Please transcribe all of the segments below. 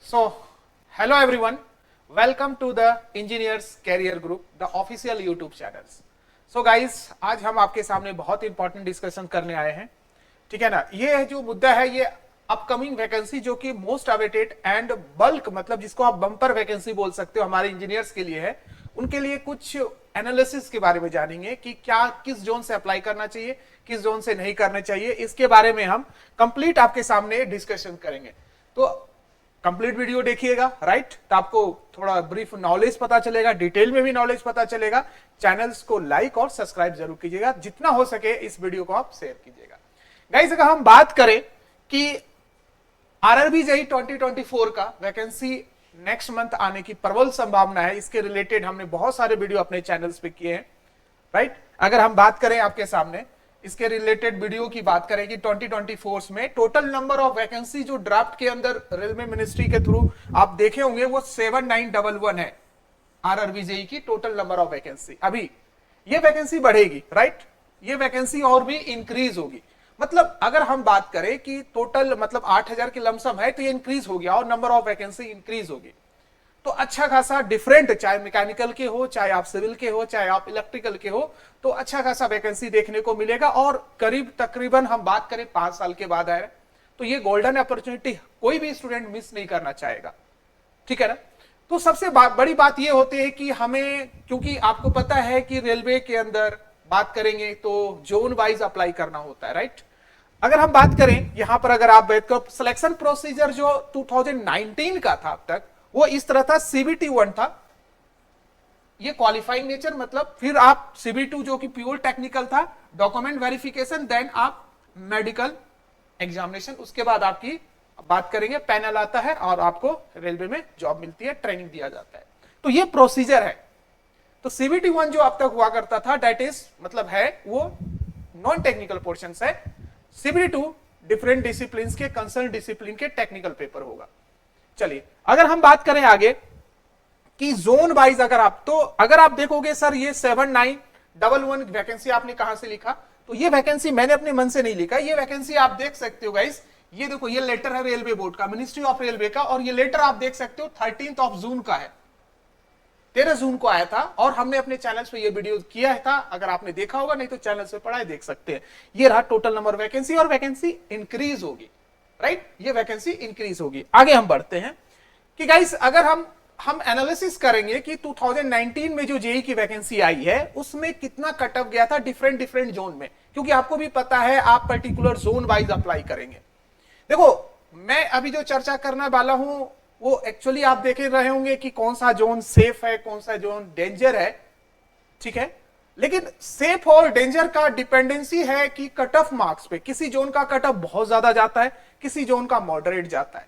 So, hello everyone, welcome to the Engineers Career Group, the official YouTube channels. So guys, आज हम आपके सामने बहुत इंपॉर्टेंट डिस्कशन करने आए हैं, ठीक है ना। ये जो मुद्दा है ये अपकमिंग वैकेंसी जो कि मोस्ट अवेटेड एंड बल्क मतलब जिसको आप बम्पर वैकेंसी बोल सकते हो हमारे इंजीनियर्स के लिए है, उनके लिए कुछ एनालिसिस के बारे में जानेंगे कि क्या किस जोन से अप्लाई करना चाहिए, किस जोन से नहीं करना चाहिए, इसके बारे में हम कंप्लीट आपके सामने डिस्कशन करेंगे। तो कंप्लीट वीडियो देखिएगा, राइट, तो आपको थोड़ा ब्रीफ नॉलेज पता चलेगा, डिटेल में भी नॉलेज पता चलेगा। चैनल्स को लाइक और सब्सक्राइब जरूर कीजिएगा, जितना हो सके इस वीडियो को आप शेयर कीजिएगा। गाइस, अगर हम बात करें कि आरआरबी जेईई 2024 का वैकेंसी नेक्स्ट मंथ आने की प्रबल संभावना है, इसके रिलेटेड हमने बहुत सारे वीडियो अपने चैनल्स पे किए हैं, राइट। अगर हम बात करें आपके सामने इसके रिलेटेड वीडियो की बात करें कि 2024 में टोटल नंबर ऑफ वैकेंसी जो ड्राफ्ट के अंदर रेलवे मिनिस्ट्री के थ्रू आप देखे होंगे वो 7911 है। आरआरबी जेईई की टोटल नंबर ऑफ वैकेंसी, अभी ये वैकेंसी बढ़ेगी, राइट, ये वैकेंसी और भी इंक्रीज होगी। मतलब अगर हम बात करें कि टोटल मतलब 8000 की लमसम है तो ये इंक्रीज हो गया और नंबर ऑफ वैकेंसी इंक्रीज होगी। तो अच्छा खासा डिफरेंट, चाहे मैकेनिकल के हो, चाहे आप सिविल के हो, चाहे आप इलेक्ट्रिकल के हो, तो अच्छा खासा वैकेंसी देखने को मिलेगा। और करीब तकरीबन हम बात करें 5 साल के बाद आए, तो ये गोल्डन अपॉर्चुनिटी कोई भी स्टूडेंट मिस नहीं करना चाहेगा, ठीक है ना। तो सबसे बड़ी बात ये होती है कि हमें, क्योंकि आपको पता है कि रेलवे के अंदर बात करेंगे तो जोन वाइज अप्लाई करना होता है, राइट। अगर हम बात करें यहां पर, अगर आप बैठकर सिलेक्शन प्रोसीजर जो 2019 का था अब तक, वो इस तरह था। सीबीटी 1 था, ये क्वालिफाइंग नेचर, मतलब फिर आप सीबी2 जो कि प्योर टेक्निकल था, डॉक्यूमेंट वेरिफिकेशन, देन आप मेडिकल एग्जामिनेशन, उसके बाद आपकी बात करेंगे पैनल आता है और आपको रेलवे में जॉब मिलती है, ट्रेनिंग दिया जाता है। तो ये प्रोसीजर है। तो सीबीटी 1 जो अब तक हुआ करता था, दैट इज मतलब है वो नॉन टेक्निकल पोर्शन है। सीबीटी 2 डिफरेंट डिसिप्लिन के, कंसर्न डिसिप्लिन के टेक्निकल पेपर होगा। चलिए, अगर हम बात करें आगे कि जोन वाइज, अगर आप देखोगे सर ये 7911 वैकेंसी आपने कहां से लिखा, तो ये वैकेंसी मैंने अपने मन से नहीं लिखा। ये वैकेंसी आप देख सकते हो गाइस, ये देखो, ये लेटर है रेलवे बोर्ड का, मिनिस्ट्री ऑफ रेलवे का, और ये लेटर आप देख सकते हो 13 जून का है, 13 जून को आया था। और हमने अपने चैनल पे ये वीडियो किया था, अगर आपने देखा होगा, नहीं तो चैनल पे पढ़ा है, देख सकते हैं। ये रहा टोटल नंबर वैकेंसी, और वैकेंसी इंक्रीज होगी, राइट, ये वैकेंसी इंक्रीज होगी। आगे हम बढ़ते हैं कि गाइस, अगर हम एनालिसिस करेंगे कि 2019 में जो जेईई की वैकेंसी आई है उसमें कितना कट ऑफ गया था डिफरेंट जोन में, क्योंकि आपको भी पता है आप पर्टिकुलर जोन वाइज अप्लाई करेंगे। देखो, मैं अभी जो चर्चा करने वाला हूं वो एक्चुअली आप देख रहे होंगे कि कौन सा जोन सेफ है, कौन सा जोन डेंजर है, ठीक है। लेकिन सेफ और डेंजर का डिपेंडेंसी है कि कट ऑफ मार्क्स पे। किसी जोन का कट ऑफ बहुत ज्यादा जाता है, किसी जोन का मॉडरेट जाता है,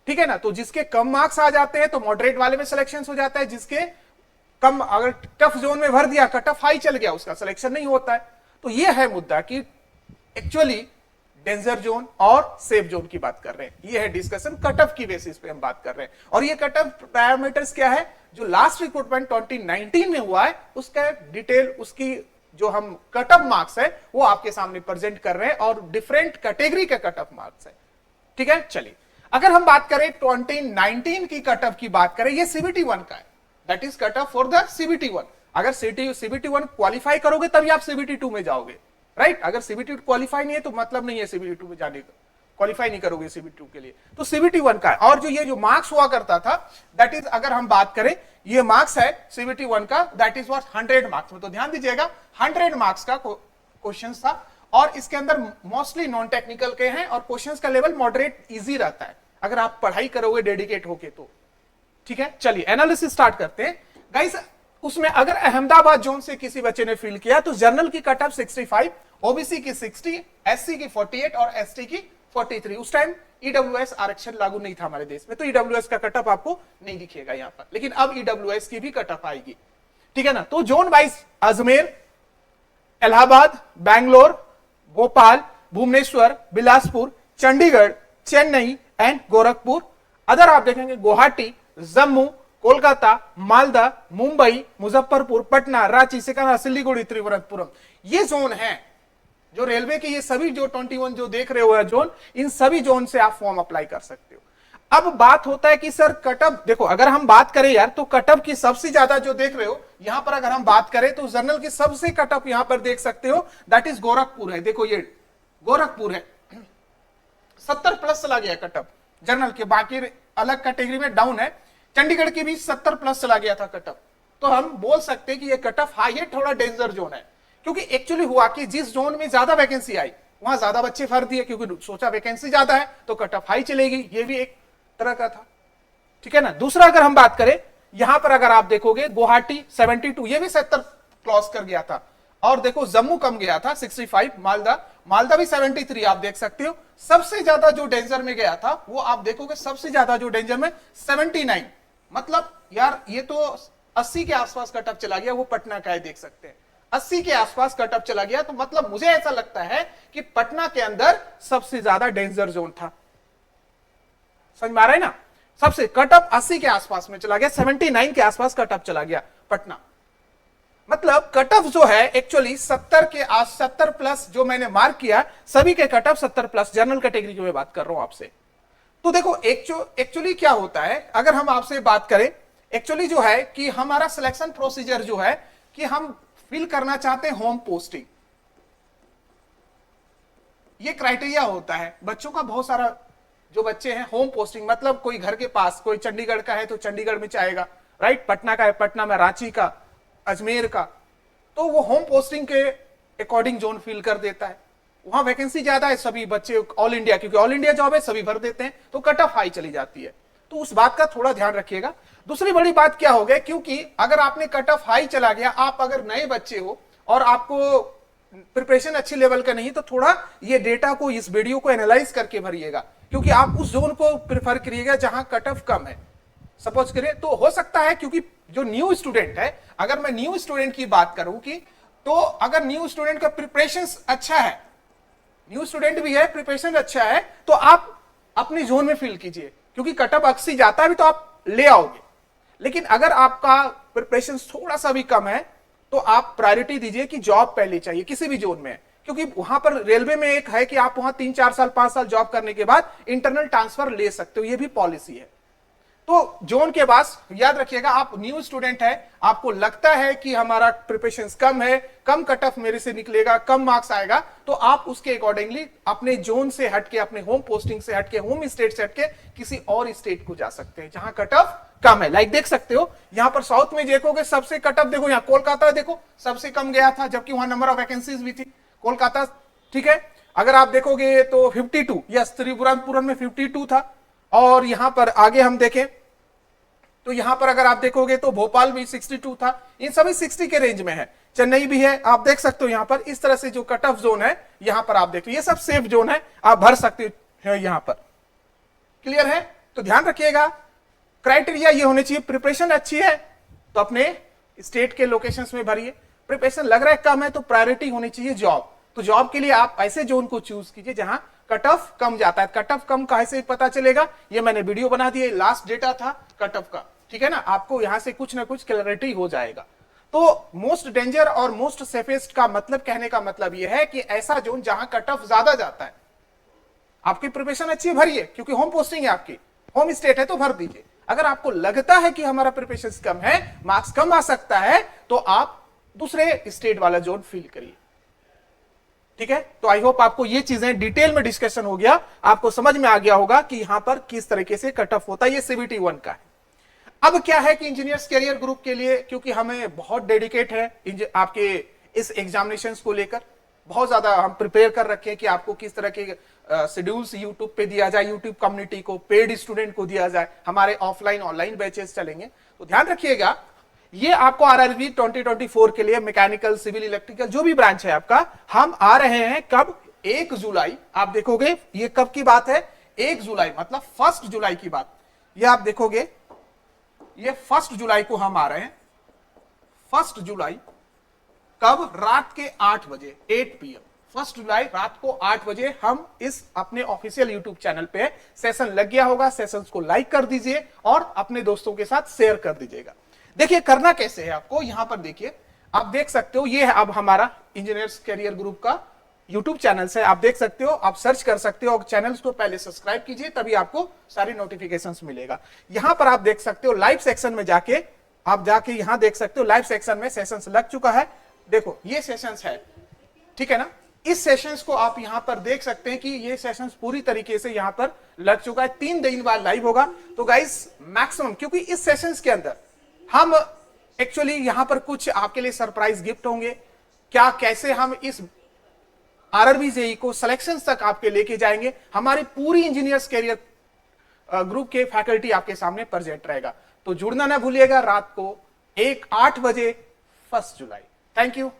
ठीक है ना। तो जिसके कम मार्क्स आ जाते हैं तो मॉडरेट वाले में सिलेक्शन हो जाता है, जिसके कम, अगर टफ जोन में भर दिया, कट ऑफ हाई चल गया, उसका सिलेक्शन नहीं होता है। तो यह है मुद्दा कि एक्चुअली डेंजर जोन और सेफ जोन की बात कर रहे हैं। यह है डिस्कशन, कट ऑफ की बेसिस पे हम बात कर रहे हैं। और ये कट ऑफ पैरामीटर्स क्या है, जो लास्ट रिक्रूटमेंट 2019 में हुआ है उसका डिटेल, उसकी जो हम कट ऑफ मार्क्स है वो आपके सामने प्रेजेंट कर रहे हैं, और डिफरेंट कैटेगरी के कट ऑफ मार्क्स है, ठीक है। चलिए, अगर हम बात करें 2019 की कट ऑफ की बात करें, ये सीबीटी 1 का है, that is cut off for the CBT 1। अगर सीबीटी 1 क्वालिफाई करोगे तभी आप सीबीटी 2 में जाओगे, राइट। अगर सीबीटी 2 क्वालिफाई नहीं है तो मतलब नहीं है सीबीटी 2 में जाने का, क्वालिफाई नहीं करोगे सीबीटी 2 के लिए, तो सीबीटी 1 का है। और जो ये जो मार्क्स हुआ करता था, दैट इज, अगर हम बात करें, ये मार्क्स है सीबीटी 1 का, दैट इज वॉट 100 मार्क्स में। तो ध्यान दीजिएगा, 100 मार्क्स का क्वेश्चन था, और इसके अंदर मोस्टली नॉन टेक्निकल के हैं, और क्वेश्चंस का लेवल मॉडरेट इजी रहता है अगर आप पढ़ाई करोगे डेडिकेट होके तो, ठीक है। चलिए, एनालिसिस स्टार्ट करते हैं गाइस। उसमें अगर अहमदाबाद जोन से किसी बच्चे ने फील किया तो जनरल की कट ऑफ 65, ओबीसी की 60, एससी की 48 और एसटी की 43। उस टाइम ईडब्ल्यूएस आरक्षण लागू नहीं था हमारे देश में, तो ईडब्ल्यूएस का कट ऑफ आपको नहीं दिखेगा यहां पर, लेकिन अब ईडब्ल्यूएस की भी कट ऑफ आएगी, ठीक है ना। तो zone wise Ajmer, Allahabad, Bangalore, Bhopal, Bhubaneswar, Bilaspur, Chandigarh, Chennai and Gorakhpur. Other आप देखेंगे गुवाहाटी, जम्मू, कोलकाता, मालदा, मुंबई, मुजफ्फरपुर, पटना, रांची, सिकंदरा, सिलीगुड़ी, त्रिपुरम। ये जोन है जो रेलवे के, ये सभी जो 21 जो देख रहे हो जोन, इन सभी जोन से आप फॉर्म अप्लाई कर सकते हो। अब बात होता है कि सर कटअप देखो, अगर हम बात करें यार तो कटअप की सबसे ज्यादा जो देख रहे हो यहां पर, अगर हम बात करें तो जनरल की सबसे कटअप यहां पर देख सकते हो, दैट इज गोरखपुर है। देखो ये गोरखपुर है, 70 प्लस चला गया कटअप जनरल के, बाकी अलग कैटेगरी में डाउन है। चंडीगढ़ की भी 70 प्लस चला गया था कटअप। तो हम बोल सकते हैं कि ये कटअप हाई है, थोड़ा डेंजर जोन है, क्योंकि एक्चुअली हुआ कि जिस जोन में ज्यादा वैकेंसी आई वहां ज्यादा बच्चे भर दिए, क्योंकि सोचा वैकेंसी ज्यादा है तो कटअप हाई चलेगी, ये भी एक तरह का था, ठीक है ना। दूसरा अगर हम बात करें यहां पर, अगर आप देखोगे गुवाहाटी 72, ये भी 70 क्रॉस कर गया था। और देखो जम्मू कम गया था 65, मालदा भी 73 आप देख सकते हो। सबसे ज्यादा जो डेंजर में गया था वो आप देखोगे, सबसे ज्यादा जो डेंजर में 79, मतलब यार ये तो 80 के आसपास कटअप चला गया। वो पटना का है, देख सकते हैं 80 के आसपास कटअप चला गया। तो मतलब मुझे ऐसा लगता है कि पटना के अंदर सबसे ज्यादा डेंजर जोन था, समझ में आ रहा है ना। सबसे कटअप 80 के आसपास में चला गया, 79 के आसपास कटअप चला गया पटना। मतलब कटअप जो है एक्चुअली 70 प्लस जो मैंने मार्क किया, सभी के कटअप 70 प्लस, जनरल कैटेगरी की मैं बात कर रहा हूं आपसे। तो देखो एक्चुअली क्या होता है, अगर हम आपसे बात करें, एक्चुअली जो है कि हमारा सिलेक्शन प्रोसीजर जो है कि हम फिल करना चाहते हैं होम पोस्टिंग, ये क्राइटेरिया होता है बच्चों का। बहुत सारा जो बच्चे हैं होम पोस्टिंग, मतलब कोई घर के पास, कोई चंडीगढ़ का है तो चंडीगढ़ में चाहेगा, राइट, पटना का है पटना में, रांची का, अजमेर का, तो वो होम पोस्टिंग के अकॉर्डिंग जोन फिल कर देता है। वहां वैकेंसी ज्यादा है, सभी बच्चे ऑल इंडिया, क्योंकि ऑल इंडिया जॉब है सभी भर देते हैं, तो कट ऑफ हाई चली जाती है। तो उस बात का थोड़ा ध्यान रखिएगा। दूसरी बड़ी बात क्या हो गया, क्योंकि अगर आपने कट ऑफ हाई चला गया, आप अगर नए बच्चे हो और आपको प्रिपरेशन अच्छी लेवल का नहीं, तो थोड़ा ये डेटा को, इस वीडियो को एनालाइज करके भरिएगा, क्योंकि आप उस जोन को प्रेफर करिएगा जहां कट ऑफ कम है। सपोज करिए तो हो सकता है, क्योंकि जो न्यू स्टूडेंट है, अगर मैं न्यू स्टूडेंट की बात करूं कि, तो अगर न्यू स्टूडेंट का प्रिपरेशन अच्छा है, न्यू स्टूडेंट भी है, प्रिपरेशन अच्छा है, तो आप अपनी जोन में फिल कीजिए, क्योंकि कट ऑफ अक्सी जाता है भी तो आप ले आओगे। लेकिन अगर आपका प्रिपरेशन थोड़ा सा भी कम है तो आप प्रायोरिटी दीजिए कि जॉब पहले चाहिए किसी भी जोन में, क्योंकि वहां पर रेलवे में एक है कि आप वहां 3-4 साल 5 साल जॉब करने के बाद इंटरनल ट्रांसफर ले सकते हो, ये भी पॉलिसी है। तो जोन के बाद याद रखिएगा, आप न्यू स्टूडेंट है, आपको लगता है कि हमारा प्रिपरेशन कम है, कम कट ऑफ मेरे से निकलेगा, कम मार्क्स आएगा, तो आप उसके अकॉर्डिंगली अपने जोन से हटके, अपने होम पोस्टिंग से हटके, होम स्टेट से हटके किसी और स्टेट को जा सकते हैं जहां कट ऑफ कम है। लाइक देख सकते हो यहां पर साउथ में देखोगे सबसे कट ऑफ, देखो यहां कोलकाता देखो सबसे कम गया था, जबकि वहां नंबर ऑफ वैकेंसीज भी थी कोलकाता, ठीक है। अगर आप देखोगे तो 52, यस, त्रिपुरापुरम में 52 था। और यहां पर आगे हम देखें तो यहां पर अगर आप देखोगे तो भोपाल भी 62 था, इन सभी 60 के रेंज में है। चेन्नई भी है, आप देख सकते हो यहां पर इस तरह से जो कट ऑफ जोन है, यहां पर आप देखो ये सब सेफ जोन है, आप भर सकते हो यहां पर। क्लियर है? तो ध्यान रखिएगा, क्राइटेरिया ये होने चाहिए, प्रिपरेशन अच्छी है तो अपने स्टेट के लोकेशंस में भरिए, प्रिपरेशन लग रहा है कम है तो प्रायोरिटी होनी चाहिए जॉब। तो जॉब के लिए आप ऐसे जोन को चूज कीजिए जहां कट ऑफ कम जाता है। कट ऑफ कम कैसे पता चलेगा, ये मैंने वीडियो बना दिया, लास्ट डेटा था कट ऑफ का, ठीक है ना, आपको यहां से कुछ ना कुछ क्लैरिटी हो जाएगा। तो मोस्ट डेंजर और मोस्ट सेफेस्ट का मतलब, कहने का मतलब यह है कि ऐसा जोन जहां कट ऑफ ज्यादा जाता है, आपकी प्रिपरेशन अच्छी भरिए, क्योंकि होम पोस्टिंग है, आपकी होम स्टेट है तो भर दीजिए। अगर आपको लगता है कि हमारा प्रिपरेशन कम है, मार्क्स कम आ सकता है, तो आप दूसरे स्टेट वाला जोन फिल करिए, ठीक है। तो आई होप आपको ये चीजें डिटेल में डिस्कशन हो गया, आपको समझ में आ गया होगा कि यहां पर किस तरीके से कट ऑफ होता है। ये CBT 1 का है। अब क्या है कि इंजीनियर्स कैरियर ग्रुप के लिए, क्योंकि हमें बहुत डेडिकेट है आपके इस एग्जामिनेशन को लेकर, बहुत ज्यादा हम प्रिपेयर कर रखे हैं कि आपको किस तरह के शेड्यूल्स यूट्यूब पे दिया जाए, यूट्यूब कम्युनिटी को, पेड स्टूडेंट को दिया जाए, हमारे ऑफलाइन ऑनलाइन बैचेस चलेंगे। तो ध्यान रखिएगा, ये आपको RRB 2024 के लिए मैकेनिकल, सिविल, इलेक्ट्रिकल जो भी ब्रांच है आपका, हम आ रहे हैं कब, 1 जुलाई। आप देखोगे ये कब की बात है, 1 जुलाई, मतलब 1 जुलाई की बात। ये आप देखोगे ये 1 जुलाई को हम आ रहे हैं, 1 जुलाई कब, रात के 8 बजे, 8 PM, 1 जुलाई रात को 8 बजे हम इस अपने ऑफिशियल यूट्यूब चैनल पे सेशन लग गया होगा। सेशंस को लाइक कर दीजिए और अपने दोस्तों के साथ शेयर कर दीजिएगा। देखिए करना कैसे है आपको, यहां पर देखिए, आप देख सकते हो ये है अब हमारा इंजीनियर्स कैरियर ग्रुप का यूट्यूब चैनल है, आप देख सकते हो, आप सर्च कर सकते हो और चैनल्स को पहले सब्सक्राइब कीजिए, तभी आपको सारी नोटिफिकेशंस मिलेगा। यहां पर आप देख सकते हो लाइव सेक्शन में जाके, आप जाके यहां देख सकते हो लाइव सेक्शन में सेशंस लग चुका है। देखो ये सेशंस है, ठीक है ना। इस सेशंस को आप यहां पर देख सकते हैं कि ये सेशंस पूरी तरीके से यहां पर लग चुका है। 3 दिन बाद लाइव होगा। तो गाइस मैक्सिमम, क्योंकि इस सेशंस के अंदर हम एक्चुअली यहां पर कुछ आपके लिए सरप्राइज गिफ्ट होंगे, क्या कैसे हम इस आरआरबी जेईई को सिलेक्शन तक आपके लेके जाएंगे, हमारी पूरी इंजीनियर्स कैरियर ग्रुप के फैकल्टी आपके सामने प्रेजेंट रहेगा। तो जुड़ना ना भूलिएगा रात को 8 बजे 1 जुलाई। Thank you.